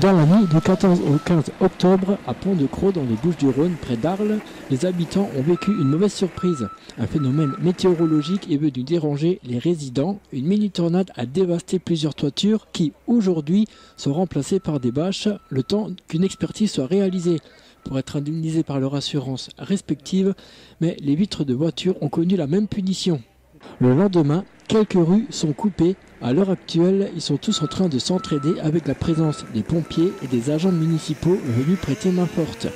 Dans la nuit du 14 au 15 octobre, à Pont-de-Croix, dans les Bouches-du-Rhône, près d'Arles, les habitants ont vécu une mauvaise surprise. Un phénomène météorologique est venu déranger les résidents. Une mini-tornade a dévasté plusieurs toitures qui, aujourd'hui, sont remplacées par des bâches, le temps qu'une expertise soit réalisée pour être indemnisés par leur assurance respective. Mais les vitres de voitures ont connu la même punition. Le lendemain, quelques rues sont coupées. À l'heure actuelle, ils sont tous en train de s'entraider avec la présence des pompiers et des agents municipaux venus prêter main forte.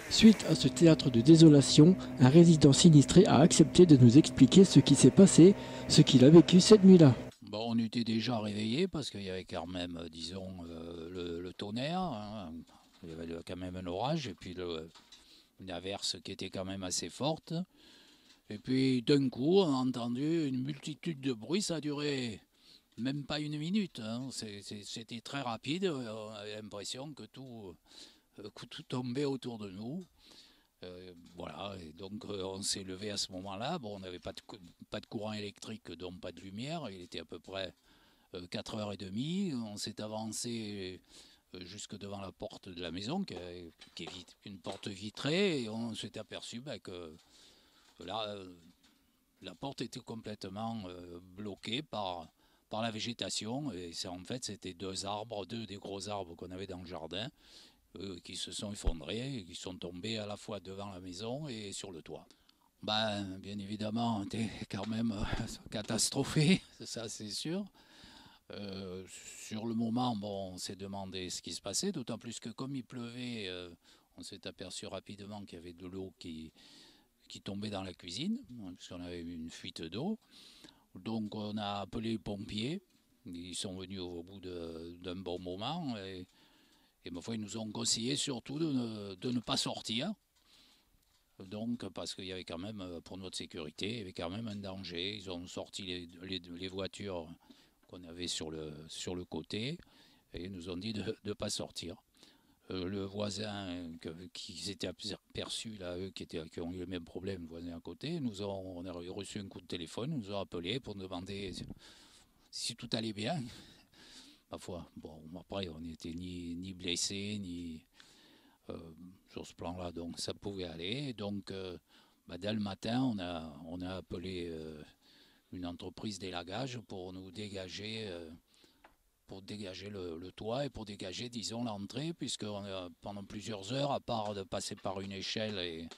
Suite à ce théâtre de désolation, un résident sinistré a accepté de nous expliquer ce qui s'est passé, ce qu'il a vécu cette nuit-là. Bon, on était déjà réveillés parce qu'il y avait quand même, disons, le tonnerre. Hein. Il y avait quand même un orage et puis une averse qui était quand même assez forte. Et puis d'un coup, on a entendu une multitude de bruits, ça a duré même pas une minute. Hein. C'était très rapide, on avait l'impression que tout tombait autour de nous. Voilà, et donc on s'est levé à ce moment-là. Bon, on n'avait pas de courant électrique, donc pas de lumière. Il était à peu près 4h30. On s'est avancé jusque devant la porte de la maison, qui est une porte vitrée, et on s'est aperçu que là, la porte était complètement bloquée par la végétation. Et en fait, c'était deux des gros arbres qu'on avait dans le jardin, qui se sont effondrés et qui sont tombés à la fois devant la maison et sur le toit. Bien évidemment, on était quand même catastrophé, ça c'est sûr. Sur le moment, on s'est demandé ce qui se passait, d'autant plus que comme il pleuvait, on s'est aperçu rapidement qu'il y avait de l'eau qui tombait dans la cuisine, puisqu'on avait eu une fuite d'eau. Donc on a appelé les pompiers, ils sont venus au bout d'un bon moment, et ma foi, ils nous ont conseillé surtout de ne pas sortir. Donc, parce qu'il y avait quand même, pour notre sécurité, il y avait quand même un danger. Ils ont sorti les voitures qu'on avait sur le côté, et ils nous ont dit de ne pas sortir. Le voisin qui s'était aperçu, là, eux qui ont eu le même problème, le voisin à côté, on a reçu un coup de téléphone, ils nous ont appelé pour nous demander si tout allait bien. Ma foi, bon, après, on n'était ni blessés, ni sur ce plan-là, donc ça pouvait aller. Donc, dès le matin, on a appelé une entreprise d'élagage pour nous dégager, le toit et pour dégager, disons, l'entrée, puisque pendant plusieurs heures, à part de passer par une échelle et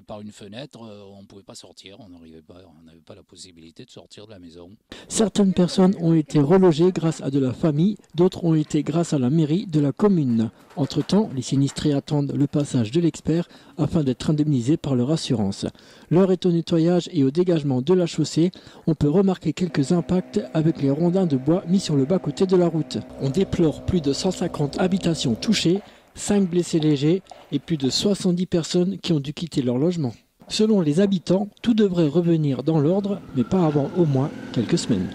par une fenêtre, on ne pouvait pas sortir, on n'avait pas la possibilité de sortir de la maison. Certaines personnes ont été relogées grâce à de la famille, d'autres ont été grâce à la mairie de la commune. Entre-temps, les sinistrés attendent le passage de l'expert afin d'être indemnisés par leur assurance. L'heure est au nettoyage et au dégagement de la chaussée. On peut remarquer quelques impacts avec les rondins de bois mis sur le bas-côté de la route. On déplore plus de 150 habitations touchées, 5 blessés légers et plus de 70 personnes qui ont dû quitter leur logement. Selon les habitants, tout devrait revenir dans l'ordre, mais pas avant au moins quelques semaines.